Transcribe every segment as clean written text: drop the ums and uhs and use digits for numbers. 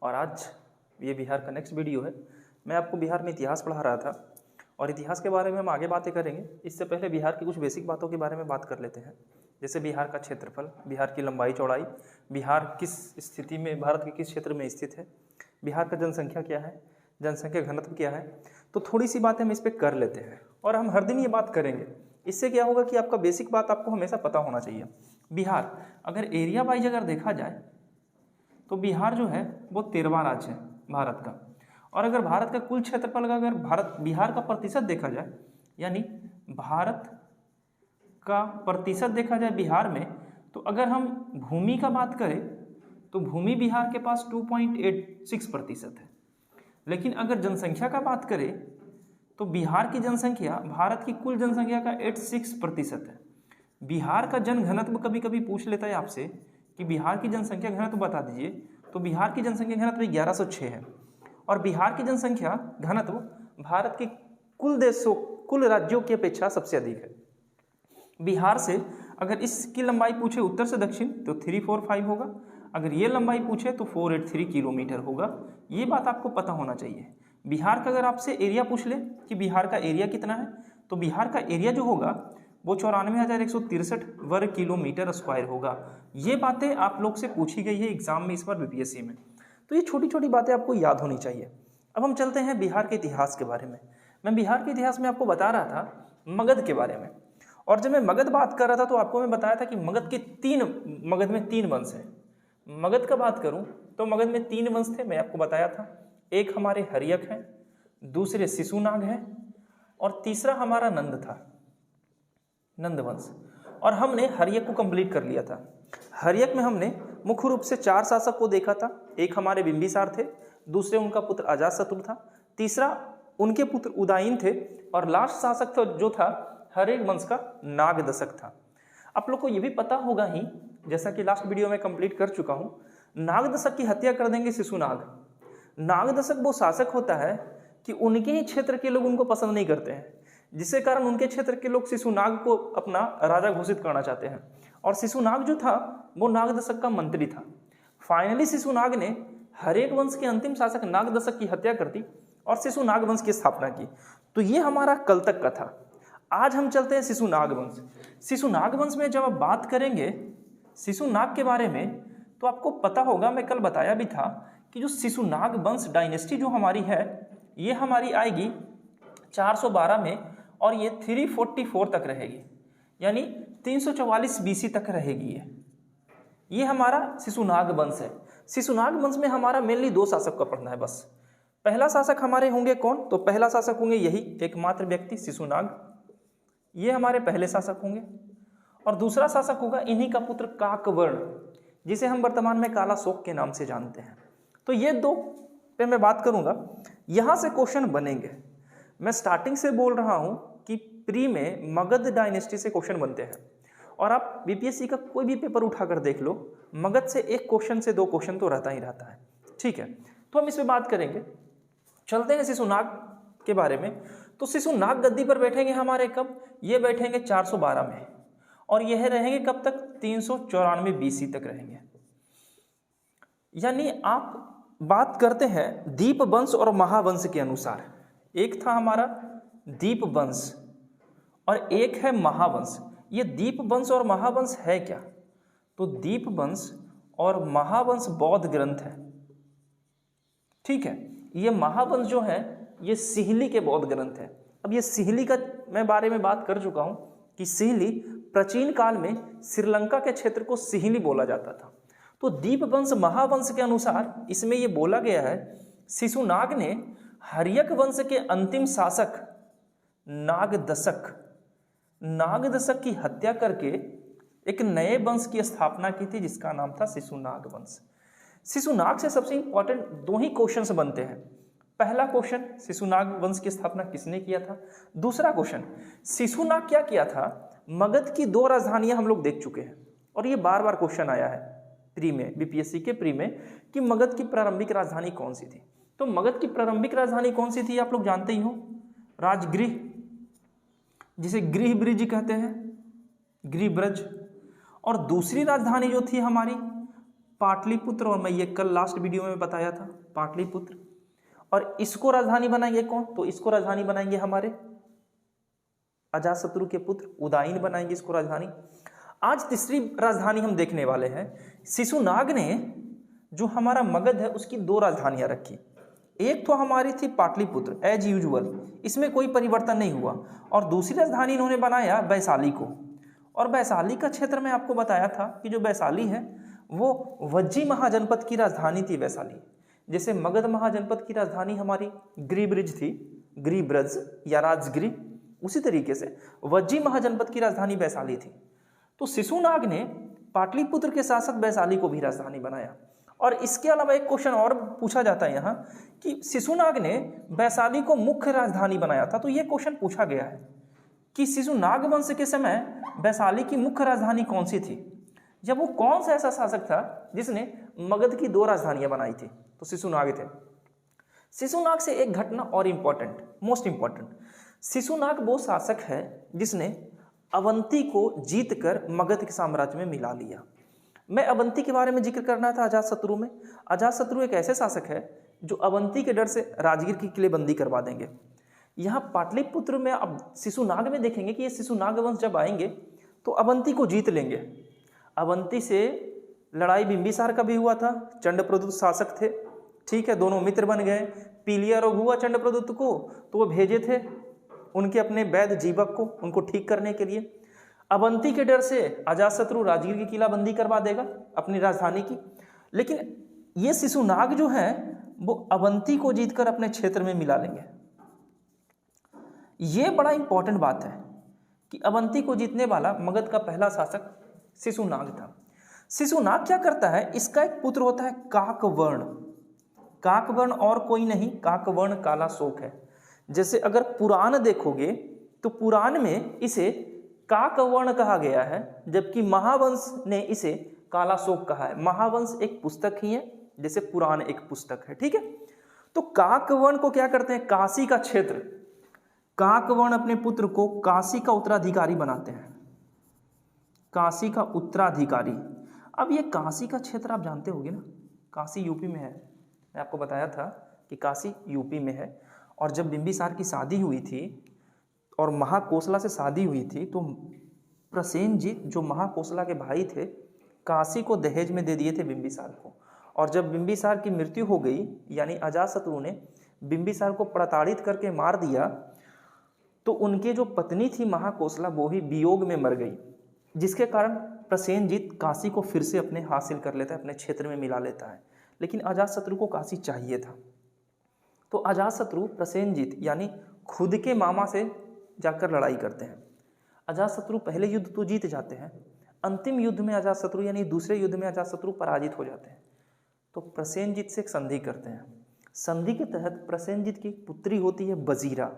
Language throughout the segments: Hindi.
और आज ये बिहार का नेक्स्ट वीडियो है। मैं आपको बिहार में इतिहास पढ़ा रहा था और इतिहास के बारे में हम आगे बातें करेंगे। इससे पहले बिहार की कुछ बेसिक बातों के बारे में बात कर लेते हैं, जैसे बिहार का क्षेत्रफल, बिहार की लंबाई चौड़ाई, बिहार किस स्थिति में, भारत के किस क्षेत्र में स्थित है, बिहार का जनसंख्या क्या है, जनसंख्या घनत्व क्या है। तो थोड़ी सी बातें हम इस पर कर लेते हैं और हम हर दिन ये बात करेंगे। इससे क्या होगा कि आपका बेसिक बात आपको हमेशा पता होना चाहिए। बिहार अगर एरिया वाइज अगर देखा जाए तो बिहार जो है वो 13वां राज्य है भारत का। और अगर भारत का कुल क्षेत्रफल का अगर बिहार का प्रतिशत देखा जाए, यानी भारत का प्रतिशत देखा जाए बिहार में, तो अगर हम भूमि का बात करें तो भूमि बिहार के पास 2.86% है। लेकिन अगर जनसंख्या का बात करें तो बिहार की जनसंख्या भारत की कुल जनसंख्या का 86% है। बिहार का जन घनत्व कभी कभी पूछ लेता है आपसे कि बिहार की जनसंख्या घनत्व बता दीजिए, तो बिहार की जनसंख्या घनत्व 1106 है और बिहार की जनसंख्या घनत्व भारत के कुल राज्यों की अपेक्षा सबसे अधिक है। बिहार से अगर इसकी लंबाई पूछे उत्तर से दक्षिण तो 345 होगा, अगर ये लंबाई पूछे तो 483 किलोमीटर होगा। ये बात आपको पता होना चाहिए। बिहार का अगर आपसे एरिया पूछ ले कि बिहार का एरिया कितना है, तो बिहार का एरिया जो होगा वो 94,163 वर्ग किलोमीटर स्क्वायर होगा। ये बातें आप लोग से पूछी गई है एग्जाम में इस बार बीपीएससी में, तो ये छोटी छोटी बातें आपको याद होनी चाहिए। अब हम चलते हैं बिहार के इतिहास के बारे में। मैं बिहार के इतिहास में आपको बता रहा था मगध के बारे में, और जब मैं मगध बात कर रहा था तो आपको मैं बताया था कि मगध में तीन वंश हैं। मगध का बात करूं तो मगध में 3 वंश थे, मैं आपको बताया था। एक हमारे हर्यक हैं, दूसरे शिशुनाग हैं और तीसरा हमारा नंद था, नंद वंश। और हमने हर्यक को कंप्लीट कर लिया था। हर्यक में हमने मुख्य रूप से 4 शासक को देखा था। एक हमारे बिंबिसार थे, दूसरे उनका पुत्र अजातशत्रु था, तीसरा उनके पुत्र उदयन थे और लास्ट शासक जो था हर्यक वंश का नागदशक था। आप लोग को ये भी पता होगा ही, जैसा कि लास्ट वीडियो में कंप्लीट कर चुका हूं, नागदशक की हत्या कर देंगे शिशुनाग। नागदशक वो शासक होता है कि उनके ही क्षेत्र के लोग उनको पसंद नहीं करते हैं, जिसके कारण उनके क्षेत्र के लोग शिशुनाग को अपना राजा घोषित करना चाहते हैं। और शिशुनाग जो था वो नागदशक का मंत्री था। फाइनली शिशुनाग ने हर्यक वंश के अंतिम शासक नागदशक की हत्या कर दी और शिशुनाग वंश की स्थापना की। तो ये हमारा कल तक का था। आज हम चलते हैं शिशुनाग वंश। शिशुनाग वंश में जब आप बात करेंगे शिशुनाग के बारे में, तो आपको पता होगा, मैं कल बताया भी था कि जो शिशुनाग वंश डायनेस्टी जो हमारी है, ये हमारी आएगी 412 में और ये 344 तक रहेगी, यानी 344 बीसी तक रहेगी। ये हमारा शिशुनाग वंश है। शिशुनाग वंश में हमारा मेनली 2 शासक का पढ़ना है बस। पहला शासक हमारे होंगे कौन, तो पहला शासक होंगे यही एकमात्र व्यक्ति शिशुनाग, ये हमारे पहले शासक होंगे। और दूसरा शासक होगा इन्हीं का पुत्र काकवर्ण, जिसे हम वर्तमान में कालाशोक के नाम से जानते हैं। तो ये 2 पे मैं बात करूंगा, यहां से क्वेश्चन बनेंगे। मैं स्टार्टिंग से बोल रहा हूं कि प्री में मगध डायनेस्टी से क्वेश्चन बनते हैं, और आप बीपीएससी का कोई भी पेपर उठाकर देख लो, मगध से 1 क्वेश्चन से 2 क्वेश्चन तो रहता ही रहता है। ठीक है, तो हम इस पे बात करेंगे। चलते हैं शिशुनाग के बारे में। तो शिशुनाग गद्दी पर बैठेंगे हमारे कब, ये बैठेंगे 412 में और यह रहेंगे कब तक, 394 बीसी तक रहेंगे। यानी आप बात करते हैं दीप वंश और महावंश के अनुसार। एक था हमारा दीप वंश और एक है महावंश। ये दीप वंश और महावंश है क्या, तो दीप वंश और महावंश बौद्ध ग्रंथ है। ठीक है, ये महावंश जो है ये सिहली के बौद्ध ग्रंथ है। अब ये सिहली का मैं बारे में बात कर चुका हूं कि सिहली प्राचीन काल में श्रीलंका के क्षेत्र को सिहली बोला जाता था। तो दीपवंश महावंश के अनुसार इसमें यह बोला गया है शिशुनाग ने हर्यक वंश के अंतिम शासक नागदशक की हत्या करके एक नए वंश की स्थापना की थी, जिसका नाम था शिशुनाग वंश। शिशुनाग से सबसे इंपॉर्टेंट 2 ही क्वेश्चन बनते हैं। पहला क्वेश्चन, शिशुनाग वंश की स्थापना किसने किया था। दूसरा क्वेश्चन, शिशुनाग क्या किया था। मगध की 2 राजधानियां हम लोग देख चुके हैं और ये बार बार क्वेश्चन आया है प्री में, बीपीएससी के प्री में, कि मगध की प्रारंभिक राजधानी कौन सी थी। तो मगध की प्रारंभिक राजधानी कौन सी थी आप लोग जानते ही हो, राजगृह, जिसे गृह ब्रिज कहते हैं, गृह ब्रज। और दूसरी राजधानी जो थी हमारी पाटलिपुत्र, और मैं ये कल लास्ट वीडियो में बताया था पाटलिपुत्र। और इसको राजधानी बनाएंगे कौन? तो इसको राजधानी बनाएंगे हमारे अजातशत्रु के पुत्र उदयन बनाएंगे इसको राजधानी। आज तीसरी राजधानी हम देखने वाले हैं। शिशुनाग ने जो हमारा मगध है उसकी 2 राजधानियां रखी। एक तो हमारी थी पाटलिपुत्र एज यूजुअल, इसमें कोई परिवर्तन नहीं हुआ, और दूसरी राजधानी इन्होंने बनाया वैशाली को। और वैशाली का क्षेत्र में आपको बताया था कि जो वैशाली है वो वज्जी महाजनपद की राजधानी थी वैशाली। जैसे मगध महाजनपद की राजधानी हमारी गिरिब्रिज थी, गिरिब्रज या राजगिरी, उसी तरीके से वज्जी महाजनपद की राजधानी वैशाली थी। तो शिशुनाग ने पाटलिपुत्र के साथ साथ वैशाली को भी राजधानी बनाया। और इसके अलावा एक क्वेश्चन और पूछा जाता है यहाँ कि शिशुनाग ने वैशाली को मुख्य राजधानी बनाया था। तो ये क्वेश्चन पूछा गया है कि शिशुनाग वंश के समय वैशाली की मुख्य राजधानी कौन सी थी, जब वो कौन सा ऐसा शासक था जिसने मगध की 2 राजधानियां बनाई थी? तो शिशुनाग थे। शिशुनाग से एक घटना और इंपॉर्टेंट, मोस्ट इंपॉर्टेंट, शिशुनाग वो शासक है जिसने अवंती को जीतकर मगध के साम्राज्य में मिला लिया। मैं अवंती के बारे में जिक्र करना था अजातशत्रु में। अजातशत्रु एक ऐसे शासक है जो अवंती के डर से राजगीर की किलेबंदी करवा देंगे। यहाँ पाटलिपुत्र में अब शिशुनाग में देखेंगे कि ये शिशुनाग वंश जब आएंगे तो अवंती को जीत लेंगे। अवंती से लड़ाई बिंबिसार का भी हुआ था, चंडप्रद्युत शासक थे, ठीक है, दोनों मित्र बन गए। पीलिया रोग हुआ चंडप्रद्युत को तो वो भेजे थे उनके अपने वैद्य जीवक को उनको ठीक करने के लिए। अवंती के डर से अजातशत्रु राजगीर की किलाबंदी करवा देगा अपनी राजधानी की, लेकिन ये शिशुनाग जो है वो अवंती को जीतकर अपने क्षेत्र में मिला लेंगे। ये बड़ा इंपॉर्टेंट बात है कि अवंती को जीतने वाला मगध का पहला शासक शिशुनाग था। शिशुनाग क्या करता है, इसका एक पुत्र होता है काकवर्ण। काकवर्ण और कोई नहीं, काकवर्ण कालाशोक है। जैसे अगर पुराण देखोगे तो पुराण में इसे काकवर्ण कहा गया है, जबकि महावंश ने इसे कालाशोक कहा है। महावंश एक पुस्तक ही है, जैसे पुराण एक पुस्तक है, ठीक है। तो काकवर्ण को क्या करते हैं, काशी का क्षेत्र, काकवर्ण अपने पुत्र को काशी का उत्तराधिकारी बनाते हैं, काशी का उत्तराधिकारी। अब ये काशी का क्षेत्र आप जानते होंगे ना, काशी यूपी में है। मैं आपको बताया था कि काशी यूपी में है। और जब बिंबिसार की शादी हुई थी और महाकोसला से शादी हुई थी तो प्रसेनजीत जो महाकोसला के भाई थे काशी को दहेज में दे दिए थे बिंबिसार को। और जब बिंबिसार की मृत्यु हो गई, यानी अजातशत्रु ने बिंबिसार को प्रताड़ित करके मार दिया, तो उनके जो पत्नी थी महाकोसला वो ही वियोग में मर गई, जिसके कारण प्रसेनजीत काशी को फिर से अपने हासिल कर लेता है, अपने क्षेत्र में मिला लेता है। लेकिन अजातशत्रु को काशी चाहिए था। तो अजातशत्रु प्रसेनजीत यानी खुद के मामा से जाकर लड़ाई करते हैं। अजातशत्रु पहले युद्ध तो जीत जाते हैं, अंतिम युद्ध में अजातशत्रु यानी दूसरे युद्ध में अजातशत्रु पराजित हो जाते हैं। तो प्रसेनजीत से एक संधि करते हैं। संधि के तहत प्रसेनजीत की पुत्री होती है बजीरा,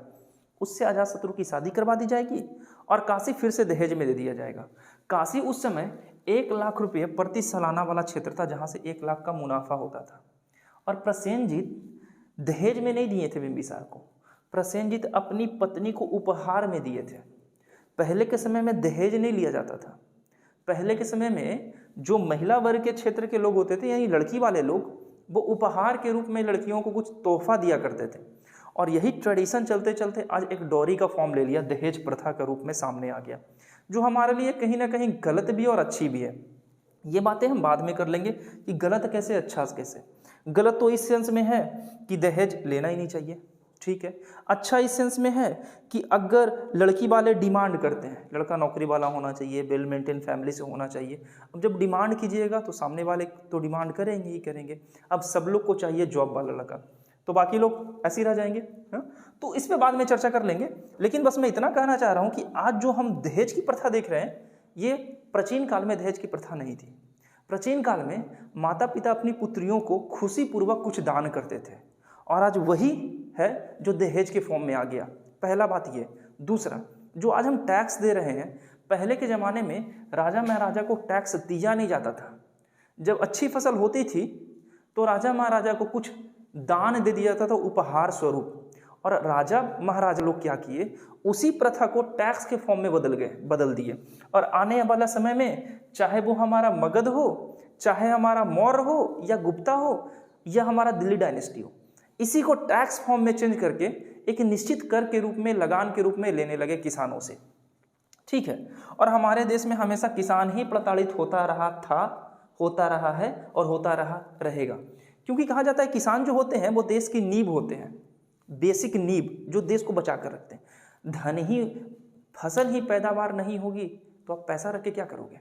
उससे अजातशत्रु की शादी करवा दी जाएगी और काशी फिर से दहेज में दे दिया जाएगा। काशी उस समय 1 लाख रुपये प्रति सालाना वाला क्षेत्र था, जहाँ से 1 लाख का मुनाफा होता था। और प्रसेनजीत दहेज में नहीं दिए थे बिंबिसार को, प्रसेनजीत अपनी पत्नी को उपहार में दिए थे। पहले के समय में दहेज नहीं लिया जाता था। पहले के समय में जो महिला वर्ग के क्षेत्र के लोग होते थे, यानी लड़की वाले लोग, वो उपहार के रूप में लड़कियों को कुछ तोहफा दिया करते थे। और यही ट्रेडिशन चलते चलते आज एक डॉरी का फॉर्म ले लिया, दहेज प्रथा के रूप में सामने आ गया, जो हमारे लिए कहीं ना कहीं गलत भी और अच्छी भी है। ये बातें हम बाद में कर लेंगे कि गलत कैसे अच्छा कैसे। गलत तो इस सेंस में है कि दहेज लेना ही नहीं चाहिए, ठीक है। अच्छा इस सेंस में है कि अगर लड़की वाले डिमांड करते हैं, लड़का नौकरी वाला होना चाहिए, वेल मेंटेन फैमिली से होना चाहिए। अब जब डिमांड कीजिएगा तो सामने वाले तो डिमांड करेंगे ही करेंगे। अब सब लोग को चाहिए जॉब वाला लड़का, तो बाकी लोग ऐसे ही रह जाएंगे। तो इस पे बाद में चर्चा कर लेंगे। लेकिन बस मैं इतना कहना चाह रहा हूँ कि आज जो हम दहेज की प्रथा देख रहे हैं, ये प्राचीन काल में दहेज की प्रथा नहीं थी। प्राचीन काल में माता पिता अपनी पुत्रियों को खुशीपूर्वक कुछ दान करते थे, और आज वही है जो दहेज के फॉर्म में आ गया। पहला बात ये। दूसरा, जो आज हम टैक्स दे रहे हैं, पहले के ज़माने में राजा महाराजा को टैक्स दिया नहीं जाता था। जब अच्छी फसल होती थी तो राजा महाराजा को कुछ दान दे दिया जाता था उपहार स्वरूप। और राजा महाराजा लोग क्या किए, उसी प्रथा को टैक्स के फॉर्म में बदल दिए। और आने वाला समय में चाहे वो हमारा मगध हो, चाहे हमारा मौर्य हो या गुप्ता हो या हमारा दिल्ली डायनेस्टी हो, इसी को टैक्स फॉर्म में चेंज करके एक निश्चित कर के रूप में, लगान के रूप में लेने लगे किसानों से। ठीक है, और हमारे देश में हमेशा किसान ही प्रताड़ित होता रहा था, होता रहा है और होता रहा रहेगा, क्योंकि कहा जाता है किसान जो होते हैं वो देश की नींव होते हैं, बेसिक नींव जो देश को बचा कर रखते हैं। धन ही, फसल ही पैदावार नहीं होगी तो आप पैसा रख के क्या करोगे।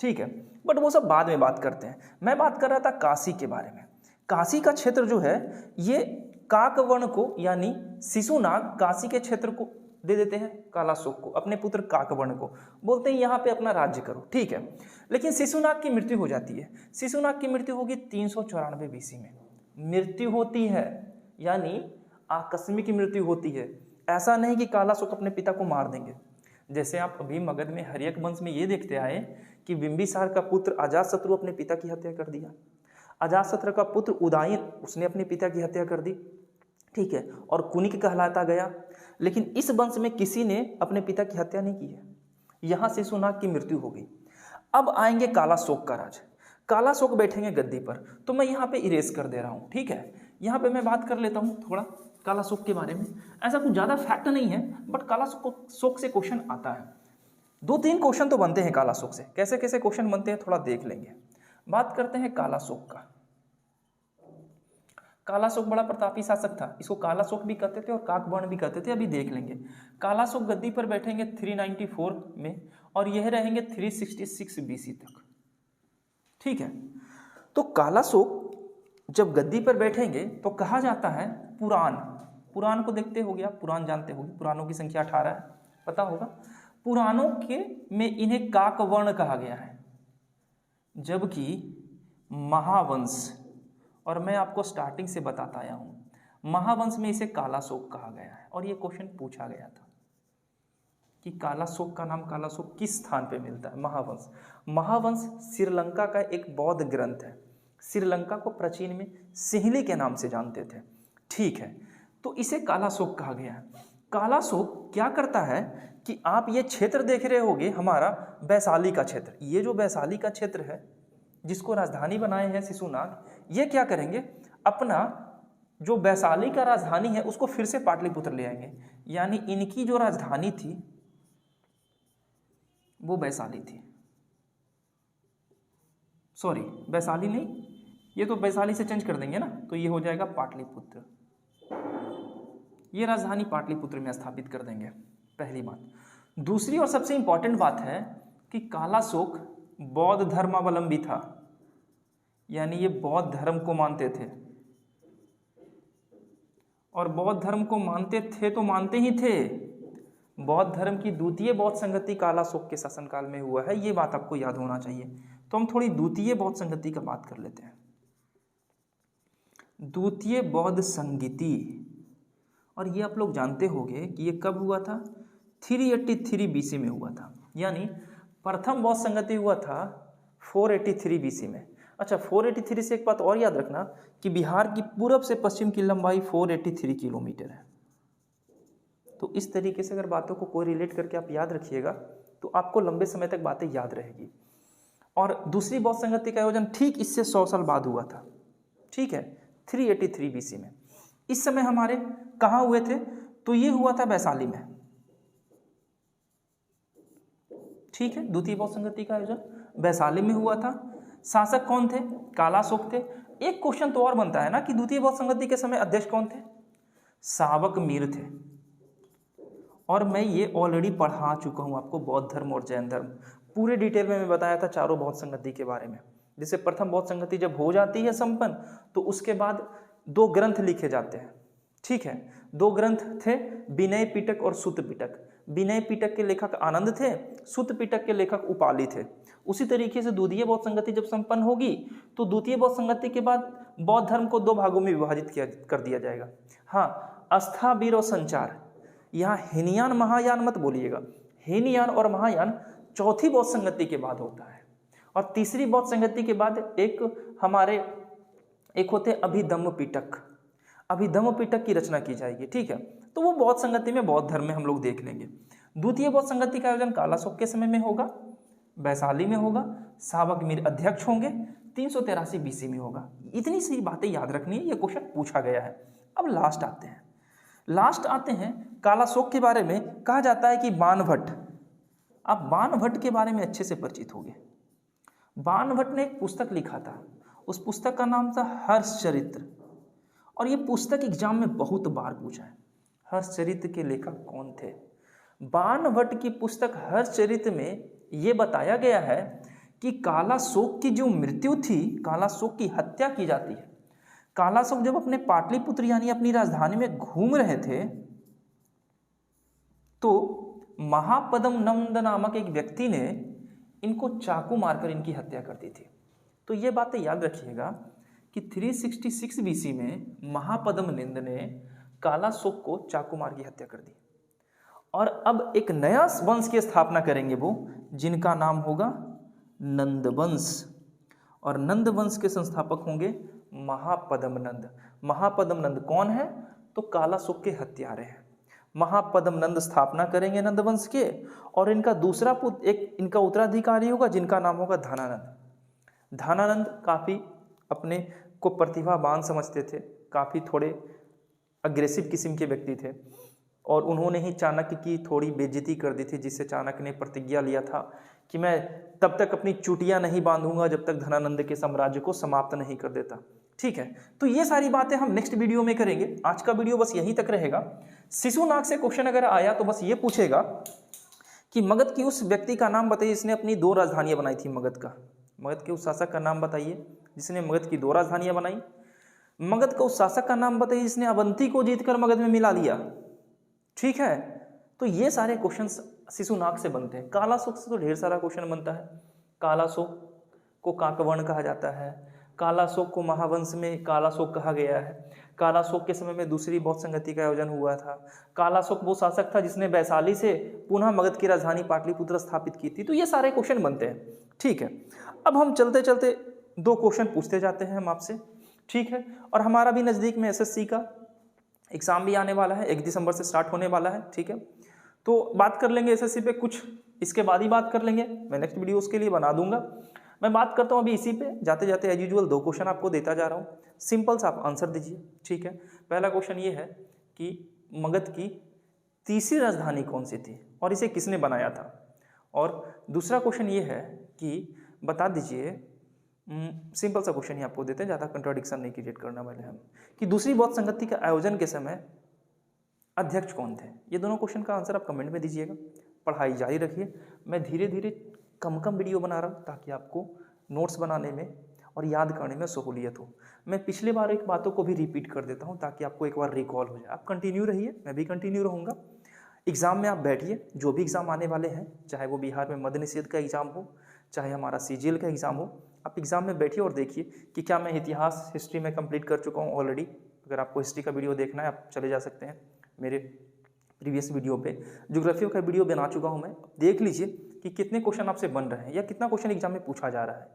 ठीक है, बट वो सब बाद में बात करते हैं। मैं बात कर रहा था काशी के बारे में। काशी का क्षेत्र जो है ये काकवर्ण को यानी शिशुनाग काशी के क्षेत्र को दे देते हैं, कालाशोक को, अपने पुत्र काकवर्ण को बोलते हैं यहाँ पे अपना राज्य करो। ठीक है, लेकिन शिशुनाग की मृत्यु हो जाती है। शिशुनाग की मृत्यु होगी 394 बीसी में मृत्यु होती है, यानी आकस्मिक मृत्यु होती है। ऐसा नहीं कि कालाशोक अपने पिता को मार देंगे। जैसे आप अभी मगध में हर्यक वंश में ये देखते आए कि बिंबिसार का पुत्र अजातशत्रु अपने पिता की हत्या कर दिया, अजातशत्रु का पुत्र उदयन उसने अपने पिता की हत्या कर दी। ठीक है, और कुनिक कहलाता गया, लेकिन इस वंश में किसी ने अपने पिता की हत्या नहीं की है। यहाँ शिशुनाग की मृत्यु हो गई। अब आएंगे कालाशोक का राज। कालाशोक बैठेंगे गद्दी पर, तो मैं यहाँ पे इरेज कर दे रहा हूँ। ठीक है, यहाँ पे मैं बात कर लेता हूँ थोड़ा कालाशोक के बारे में। ऐसा कुछ ज़्यादा फैक्ट नहीं है, बट कालाशोक से क्वेश्चन आता है। 2-3 क्वेश्चन तो बनते हैं कालाशोक से। कैसे कैसे क्वेश्चन बनते हैं थोड़ा देख लेंगे। बात करते हैं कालाशोक का। कालाशोक बड़ा प्रतापी शासक था, इसको कालाशोक भी कहते थे और काकवर्ण भी कहते थे। अभी देख लेंगे। कालाशोक गद्दी पर बैठेंगे 394 में और यह रहेंगे 366 बीसी तक। ठीक है, तो कालाशोक जब गद्दी पर बैठेंगे तो कहा जाता है पुराण को देखते हो गया, पुराण जानते होगे, पुराणों की संख्या 18 है, पता होगा। पुराणों के में इन्हें काकवर्ण कहा गया है, जबकि महावंश, और मैं आपको स्टार्टिंग से बताता आया हूं, महावंश में इसे कालाशोक कहा गया है। और ये क्वेश्चन पूछा गया था कि कालाशोक का नाम कालाशोक किस स्थान पे मिलता है। महावंश श्रीलंका का एक बौद्ध ग्रंथ है। श्रीलंका को प्राचीन में सिंहली के नाम से जानते थे। ठीक है, तो इसे कालाशोक कहा गया है। कालाशोक क्या करता है कि आप ये क्षेत्र देख रहे होंगे, हमारा वैशाली का क्षेत्र, ये जो वैशाली का क्षेत्र है जिसको राजधानी बनाए हैं शिशुनाग, ये क्या करेंगे, अपना जो वैशाली का राजधानी है उसको फिर से पाटलिपुत्र ले आएंगे। यानी इनकी जो राजधानी थी वो वैशाली थी, सॉरी वैशाली नहीं, ये तो वैशाली से चेंज कर देंगे ना, तो ये हो जाएगा पाटलिपुत्र। ये राजधानी पाटलिपुत्र में स्थापित कर देंगे, पहली बात। दूसरी और सबसे इंपॉर्टेंट बात है कि कालाशोक बौद्ध धर्मावलंबी था, यानी ये बौद्ध धर्म को मानते थे। और बौद्ध धर्म को मानते थे तो मानते ही थे। बौद्ध धर्म की द्वितीय बौद्ध संगति कालाशोक के शासनकाल में हुआ है, ये बात आपको याद होना चाहिए। तो हम थोड़ी द्वितीय बौद्ध संगति का बात कर लेते हैं। द्वितीय बौद्ध संगति, और ये आप लोग जानते होंगे कि ये कब हुआ था, 383 बीसी में हुआ था। यानी प्रथम बौद्ध संगति हुआ था 483 बीसी में। अच्छा, 483 से एक बात और याद रखना कि बिहार की पूरब से पश्चिम की लंबाई 483 किलोमीटर है। तो इस तरीके से अगर बातों को कोई रिलेट करके आप याद रखिएगा तो आपको लंबे समय तक बातें याद रहेगी। और दूसरी बौद्ध संगति का आयोजन ठीक इससे 100 साल बाद हुआ था। ठीक है, 383 बीसी में। इस समय हमारे कहाँ हुए थे, तो ये हुआ था वैशाली में। ठीक है, द्वितीय बौद्ध संगति का आयोजन वैशाली में हुआ था। शासक कौन थे, कालाशोक थे। एक क्वेश्चन तो और बनता है ना कि द्वितीय बौद्ध संगति के समय अध्यक्ष कौन थे, सावक मीर थे। और मैं ये ऑलरेडी पढ़ा चुका हूँ आपको, बौद्ध धर्म और जैन धर्म पूरे डिटेल में मैं बताया था चारों बौद्ध संगति के बारे में। जैसे प्रथम बौद्ध संगति जब हो जाती है संपन्न, तो उसके बाद 2 ग्रंथ लिखे जाते हैं। ठीक है, 2 ग्रंथ थे, विनय पिटक और सुत्त पिटक। विनय पिटक के लेखक आनंद थे, सुत्त पिटक के लेखक उपाली थे। उसी तरीके से द्वितीय बौद्ध संगति जब संपन्न होगी तो द्वितीय बौद्ध संगति के बाद बौद्ध धर्म को 2 भागों में विभाजित कर दिया जाएगा। हाँ, आस्था, वीर और संचार। यहाँ हीनयान महायान मत बोलिएगा, हीनयान और महायान चौथी बौद्ध संगति के बाद होता है। और तीसरी बौद्ध संगति के बाद एक होते अभिधम्म पिटक। अभिधम्म पिटक की रचना की जाएगी। ठीक है, तो वो बौद्ध संगति में, बौद्ध धर्म में हम लोग देख लेंगे। द्वितीय बौद्ध संगति का आयोजन कालाशोक के समय में होगा, वैशाली में होगा, सावक मीर अध्यक्ष होंगे। 383 BC में होगा। इतनी सी बातें याद रखनी है, ये क्वेश्चन पूछा गया है। अब लास्ट आते हैं कालाशोक के बारे में। कहा जाता है कि बाणभट्ट, आप बाणभट्ट के बारे में अच्छे से परिचित होंगे। बाणभट्ट ने एक पुस्तक लिखा था, उस पुस्तक का नाम था हर्षचरित्र, और ये पुस्तक एग्जाम में बहुत बार पूछा है। हर्षचरित्र के लेखक कौन थे? बाणभट्ट की पुस्तक हर्षचरित्र में ये बताया गया है कि कालाशोक की जो मृत्यु थी, कालाशोक की हत्या की जाती है। कालाशोक जब अपने पाटलिपुत्र यानी अपनी राजधानी में घूम रहे थे तो महापद्म नंद नामक एक व्यक्ति ने इनको चाकू मारकर इनकी हत्या कर दी थी। तो ये बातें याद रखिएगा कि 366 BC में महापद्म नंद ने कालाशोक को चाकू मार की हत्या कर दी। और अब एक नया वंश की स्थापना करेंगे वो, जिनका नाम होगा नंद वंश, और नंद वंश के संस्थापक होंगे महापद्म नंद। महापद्म नंद कौन है? तो कालाशोक के हत्यारे हैं। महापद्म नंद स्थापना करेंगे नंद वंश के, और इनका दूसरा पुत्र, एक इनका उत्तराधिकारी होगा जिनका नाम होगा धनानंद। धनानंद काफ़ी अपने को प्रतिभावान समझते थे, काफ़ी थोड़े अग्रेसिव किस्म के व्यक्ति थे, और उन्होंने ही चाणक्य की थोड़ी बेइज्जती कर दी थी, जिससे चाणक्य ने प्रतिज्ञा लिया था कि मैं तब तक अपनी चुटियां नहीं बांधूंगा जब तक धनानंद के साम्राज्य को समाप्त नहीं कर देता। ठीक है, तो ये सारी बातें हम नेक्स्ट वीडियो में करेंगे। आज का वीडियो बस यहीं तक रहेगा। शिशुनाग से क्वेश्चन अगर आया तो बस ये पूछेगा कि मगध की उस व्यक्ति का नाम बताइए जिसने अपनी 2 राजधानियां बनाई थी। मगध के उस शासक का नाम बताइए जिसने मगध की 2 राजधानियां बनाई। मगध का उस शासक का नाम बताइए जिसने अवंती को जीतकर मगध में मिला लिया। ठीक है, तो ये सारे क्वेश्चंस शिशुनाग से बनते हैं। कालाशोक से तो ढेर सारा क्वेश्चन बनता है। कालाशोक को काकवर्ण कहा जाता है, कालाशोक को महावंश में कालाशोक कहा गया है, कालाशोक के समय में दूसरी बौद्ध संगति का आयोजन हुआ था, कालाशोक वो शासक था जिसने वैशाली से पुनः मगध की राजधानी पाटलिपुत्र स्थापित की थी। तो ये सारे क्वेश्चन बनते हैं। ठीक है, अब हम चलते चलते 2 क्वेश्चन पूछते जाते हैं हम आपसे। ठीक है, और हमारा भी नज़दीक में SSC का एग्ज़ाम भी आने वाला है, 1 दिसंबर से स्टार्ट होने वाला है। ठीक है, तो बात कर लेंगे SSC पे कुछ, इसके बाद ही बात कर लेंगे। मैं नेक्स्ट वीडियो उसके लिए बना दूंगा। मैं बात करता हूँ अभी इसी पे, जाते जाते एज यूजुअल 2 क्वेश्चन आपको देता जा रहा हूँ। सिंपल सा आप आंसर दीजिए। ठीक है, पहला क्वेश्चन ये है कि मगध की तीसरी राजधानी कौन सी थी और इसे किसने बनाया था। और दूसरा क्वेश्चन ये है कि बता दीजिए, सिंपल सा क्वेश्चन ही आपको देते हैं, ज़्यादा कंट्राडिक्शन नहीं क्रिएट करने वाले हम, कि दूसरी बौद्ध संगति के आयोजन के समय अध्यक्ष कौन थे। ये दोनों क्वेश्चन का आंसर आप कमेंट में दीजिएगा। पढ़ाई जारी रखिए। मैं धीरे धीरे कम वीडियो बना रहा हूँ ताकि आपको नोट्स बनाने में और याद करने में सहूलियत हो। मैं पिछले बार एक बातों को भी रिपीट कर देता हूँ ताकि आपको एक बार रिकॉल हो जाए। आप कंटिन्यू रहिए, मैं भी कंटिन्यू रहूँगा। एग्ज़ाम में आप बैठिए, जो भी एग्ज़ाम आने वाले हैं, चाहे वो बिहार में मद्य निषेध का एग्ज़ाम हो, चाहे हमारा CGL का एग्ज़ाम हो, आप एग्ज़ाम में बैठिए और देखिए कि क्या मैं इतिहास हिस्ट्री में कंप्लीट कर चुका हूँ ऑलरेडी। अगर आपको हिस्ट्री का वीडियो देखना है आप चले जा सकते हैं मेरे प्रीवियस वीडियो पे। ज्योग्राफी का वीडियो बना चुका हूँ मैं, देख लीजिए कि कितने क्वेश्चन आपसे बन रहे हैं या कितना क्वेश्चन एग्जाम में पूछा जा रहा है।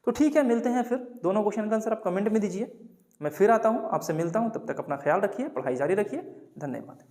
तो ठीक है, मिलते हैं फिर। दोनों क्वेश्चन का आंसर आप कमेंट में दीजिए। मैं फिर आता हूँ, आपसे मिलता हूँ। तब तक अपना ख्याल रखिए, पढ़ाई जारी रखिए। धन्यवाद।